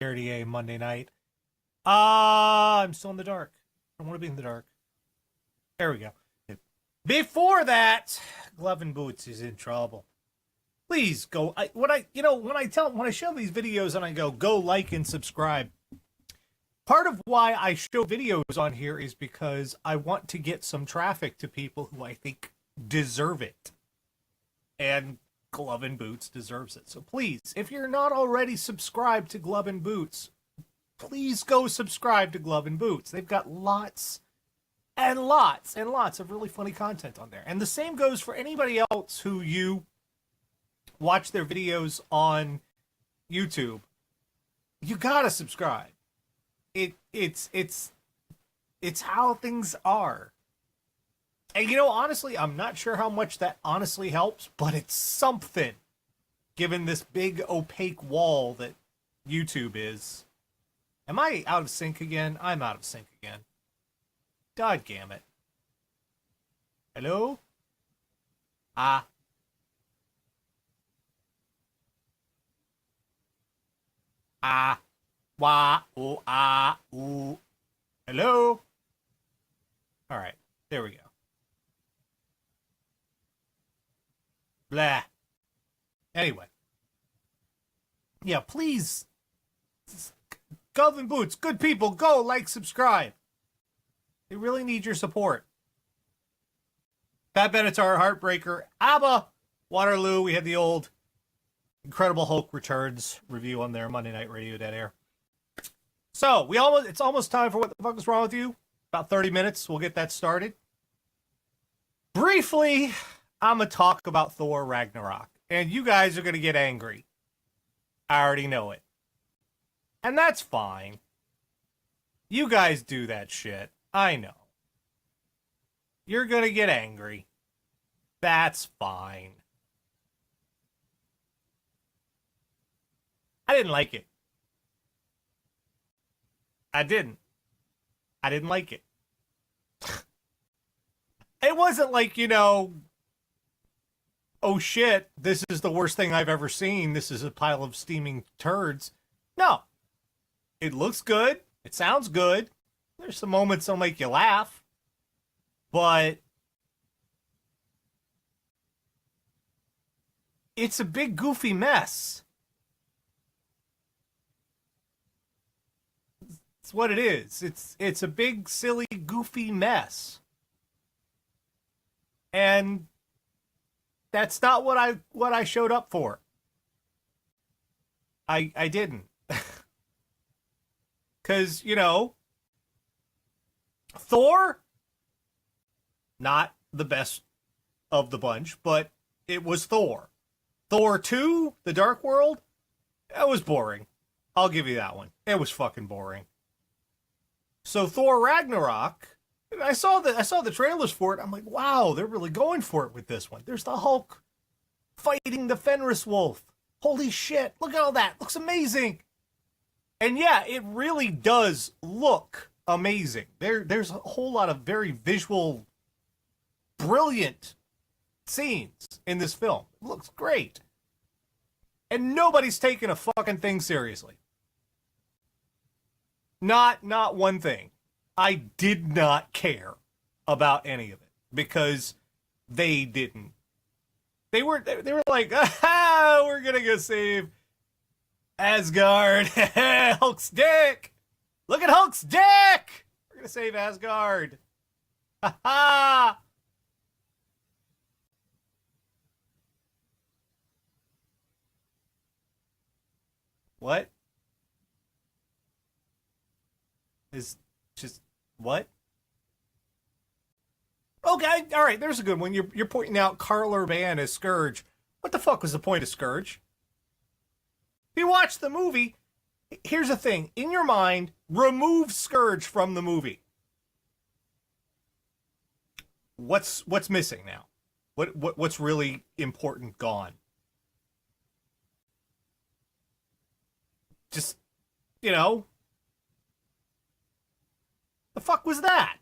RDA Monday night. I'm still in the dark. I don't want to be in the dark. There we go. Before that, Glove and Boots is in trouble. Please go. When I show these videos and I go like and subscribe. Part of why I show videos on here is because I want to get some traffic to people who I think deserve it. And Glove and Boots deserves it. So please, if you're not already subscribed to Glove and Boots, please go subscribe to Glove and Boots. They've got lots and lots and lots of really funny content on there. And the same goes for anybody else who you watch their videos on YouTube. You gotta subscribe. It's how things are. And honestly, I'm not sure how much that honestly helps, but it's something, given this big opaque wall that YouTube is. Am I out of sync again? I'm out of sync again. Goddammit. Hello? Ah. Ah. Wah. Ooh. Ah. Ooh. Hello? Alright. There we go. Blah. Anyway. Yeah, please. Glove and Boots, good people, go like, subscribe. They really need your support. Pat Benatar, Heartbreaker, ABBA, Waterloo. We had the old Incredible Hulk Returns review on there, Monday Night Radio Dead Air. So, it's almost time for What the Fuck is Wrong with You? About 30 minutes, we'll get that started. Briefly, I'm going to talk about Thor Ragnarok. And you guys are going to get angry. I already know it. And that's fine. You guys do that shit. I know. You're going to get angry. That's fine. I didn't like it. I didn't like it. It wasn't like, oh shit, this is the worst thing I've ever seen. This is a pile of steaming turds. No. It looks good. It sounds good. There's some moments that'll make you laugh. But it's a big goofy mess. It's what it is. It's a big, silly, goofy mess. And that's not what I showed up for. I didn't. Because, Thor, not the best of the bunch, but it was Thor. Thor 2, The Dark World, that was boring. I'll give you that one. It was fucking boring. So Thor Ragnarok, I saw the trailers for it. I'm like, wow, they're really going for it with this one. There's the Hulk fighting the Fenris Wolf. Holy shit, look at all that. Looks amazing. And yeah, it really does look amazing. There's a whole lot of very visual, brilliant scenes in this film. It looks great. And nobody's taking a fucking thing seriously. Not one thing. I did not care about any of it because they didn't. They were like, ah, we're gonna go save Asgard. Hulk's dick. Look at Hulk's dick. We're gonna save Asgard. Ha ha. What? Is just what? Okay, all right. There's a good one. You're pointing out Karl Urban as Scourge. What the fuck was the point of Scourge? If you watch the movie, here's the thing. In your mind, remove Scourge from the movie. What's missing now? What's really important gone? Just, the fuck was that?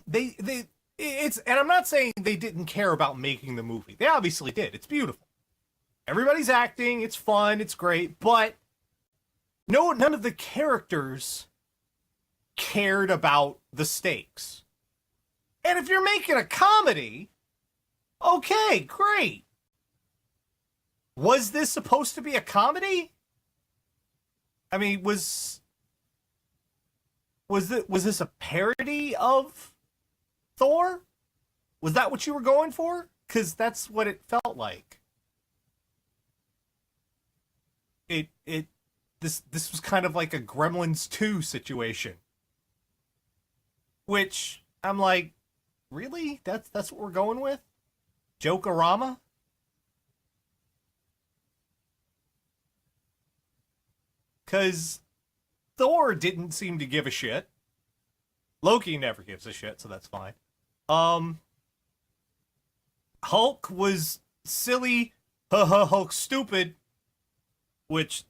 And I'm not saying they didn't care about making the movie. They obviously did. It's beautiful. Everybody's acting, it's fun, it's great, but no, none of the characters cared about the stakes. And if you're making a comedy, okay, great. Was this supposed to be a comedy? I mean, was this a parody of Thor? Was that what you were going for? Because that's what it felt like. This was kind of like a Gremlins 2 situation. Which I'm like, really? That's what we're going with? Jokerama? Because Thor didn't seem to give a shit. Loki never gives a shit, so that's fine. Um, Hulk was silly, Hulk stupid, which,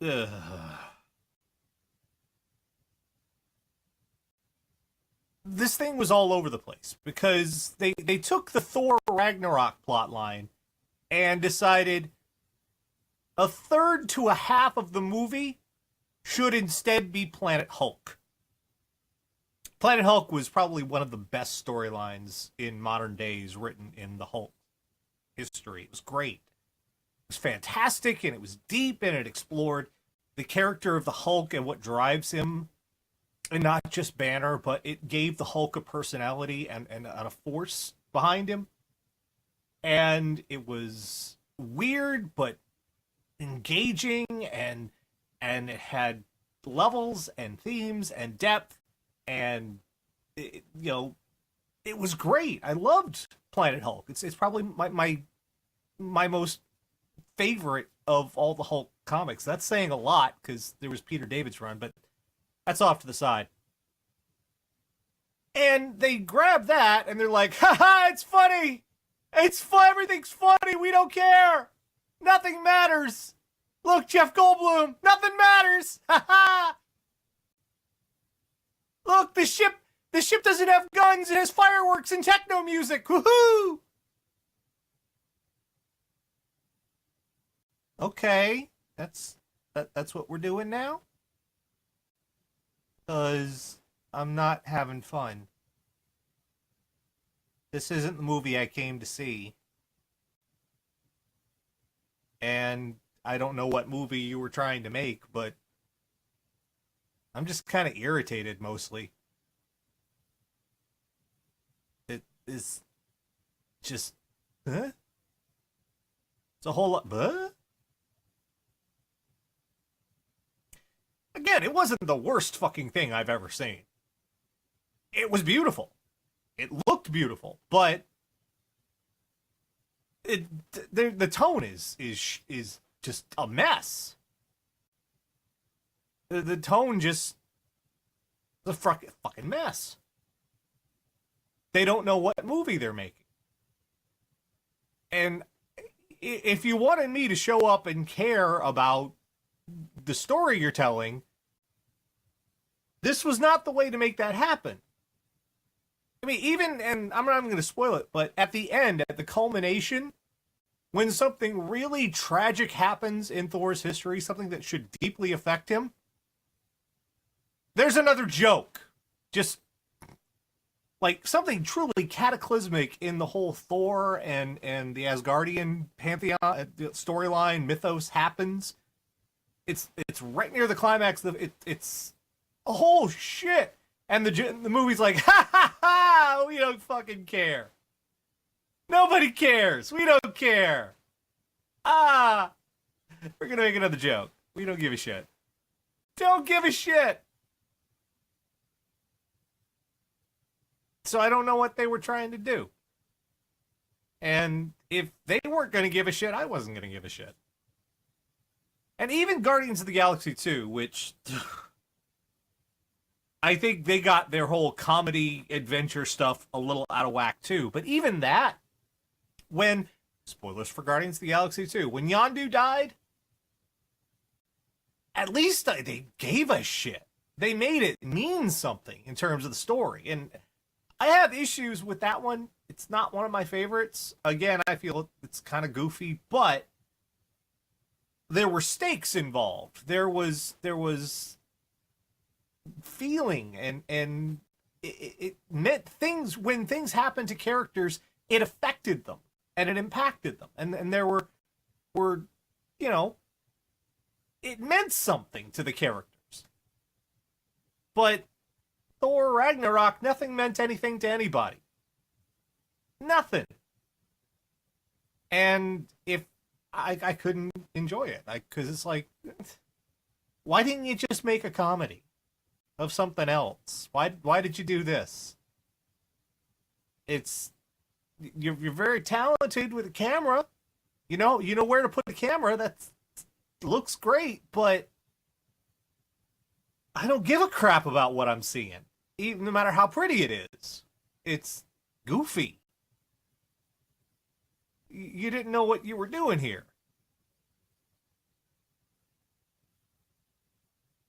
this thing was all over the place because they took the Thor Ragnarok plotline and decided a third to a half of the movie should instead be Planet Hulk. Planet Hulk was probably one of the best storylines in modern days written in the Hulk history. It was great. It was fantastic, and it was deep, and it explored the character of the Hulk and what drives him, and not just Banner, but it gave the Hulk a personality and a force behind him. And it was weird, but engaging, and it had levels and themes and depth, and it was great. I loved Planet Hulk. It's probably my most favorite of all the Hulk comics. That's saying a lot because there was Peter David's run, but that's off to the side. And they grab that and they're like, haha, it's funny. It's fun. Everything's funny. We don't care. Nothing matters. Look, Jeff Goldblum, nothing matters. Haha. Look, the ship doesn't have guns. It has fireworks and techno music. Woohoo! Okay, that's what we're doing now? 'Cause I'm not having fun. This isn't the movie I came to see. And I don't know what movie you were trying to make, but I'm just kind of irritated mostly. It is just, huh? It's a whole lot, huh? Again, it wasn't the worst fucking thing I've ever seen. It was beautiful. It looked beautiful, but the tone is just a mess. The tone just the fucking mess. They don't know what movie they're making. And if you wanted me to show up and care about the story you're telling, this was not the way to make that happen. I mean, even, and I'm not even going to spoil it, but at the end, at the culmination, when something really tragic happens in Thor's history, something that should deeply affect him, there's another joke. Just like something truly cataclysmic in the whole Thor and the Asgardian pantheon storyline mythos happens. It's right near the climax of it's oh shit, and the movie's like, ha ha ha, we don't fucking care. Nobody cares. We don't care. We're gonna make another joke. We don't give a shit. Don't give a shit. So I don't know what they were trying to do. And if they weren't going to give a shit, I wasn't going to give a shit. And even Guardians of the Galaxy 2, which I think they got their whole comedy adventure stuff a little out of whack too. But even that, when, spoilers for Guardians of the Galaxy 2, when Yondu died, at least they gave a shit. They made it mean something in terms of the story. And I have issues with that one. It's not one of my favorites. Again, I feel it's kind of goofy, but there were stakes involved. There was feeling, and it meant things. When things happened to characters, it affected them and it impacted them, and there were you know, it meant something to the characters. But Thor Ragnarok, nothing meant anything to anybody. Nothing. And if I couldn't enjoy it, because it's like, why didn't you just make a comedy of something else? Why did you do this? It's you're very talented with a camera. You know where to put the camera. That looks great, but I don't give a crap about what I'm seeing, even no matter how pretty it is. It's goofy. You didn't know what you were doing here.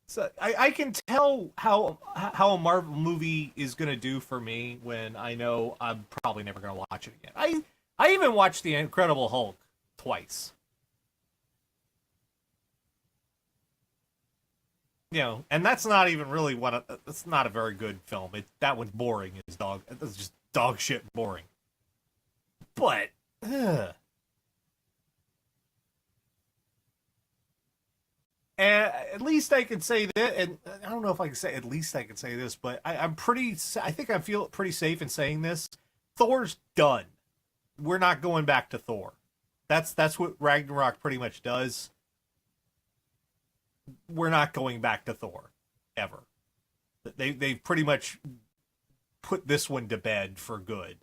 So I can tell how a Marvel movie is going to do for me when I know I'm probably never going to watch it again. I even watched The Incredible Hulk twice. You know, and that's not even really that's not a very good film. That one's boring as dog. That's just dog shit boring. But and at least I can say that, and I don't know if I can say at least I can say this, but I think I feel pretty safe in saying this. Thor's done. We're not going back to Thor. That's what Ragnarok pretty much does. We're not going back to Thor ever. They've pretty much put this one to bed for good.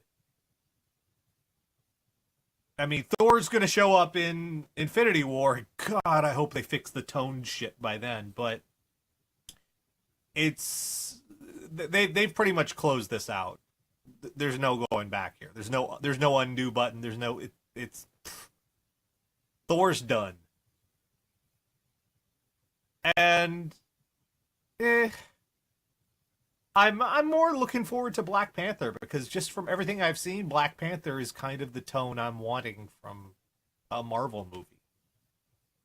I mean, Thor's going to show up in Infinity War. God, I hope they fix the tone shit by then. But they've pretty much closed this out. There's no going back here. There's no undo button. There's no it's Thor's done. And I'm more looking forward to Black Panther, because just from everything I've seen, Black Panther is kind of the tone I'm wanting from a Marvel movie.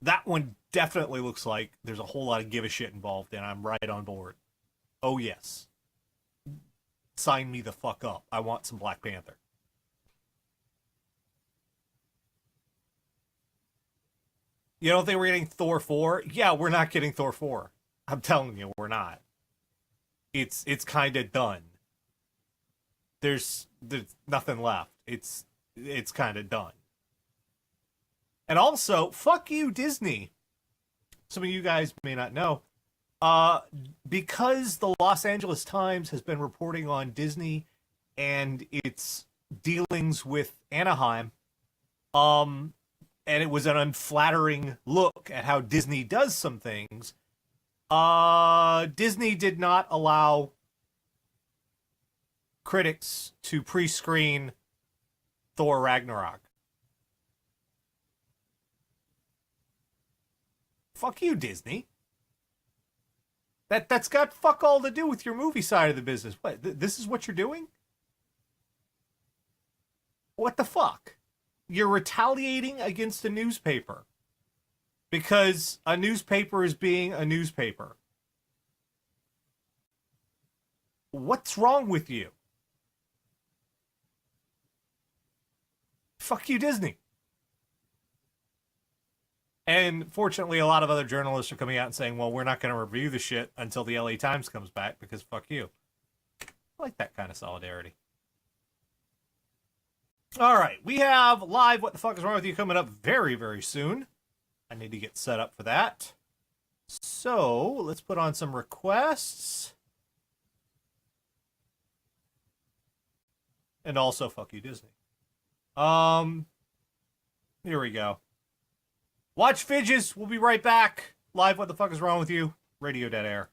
That one definitely looks like there's a whole lot of give a shit involved, and I'm right on board. Oh yes. Sign me the fuck up. I want some Black Panther. You don't think we're getting Thor 4? Yeah, we're not getting Thor 4. I'm telling you, we're not. It's kind of done. There's nothing left. It's kind of done. And also, fuck you, Disney. Some of you guys may not know. Because the Los Angeles Times has been reporting on Disney and its dealings with Anaheim, and it was an unflattering look at how Disney does some things. Disney did not allow critics to pre-screen Thor Ragnarok. Fuck you, Disney. That's got fuck all to do with your movie side of the business. What? This is what you're doing? What the fuck? You're retaliating against a newspaper because a newspaper is being a newspaper. What's wrong with you? Fuck you, Disney. And fortunately, a lot of other journalists are coming out and saying, well, we're not going to review the shit until the LA Times comes back because fuck you. I like that kind of solidarity. All right, we have live What the Fuck is Wrong with You coming up very, very soon. I need to get set up for that. So let's put on some requests. And also, fuck you, Disney. Here we go. Watch Fidges. We'll be right back. Live What the Fuck is Wrong with You? Radio Dead Air.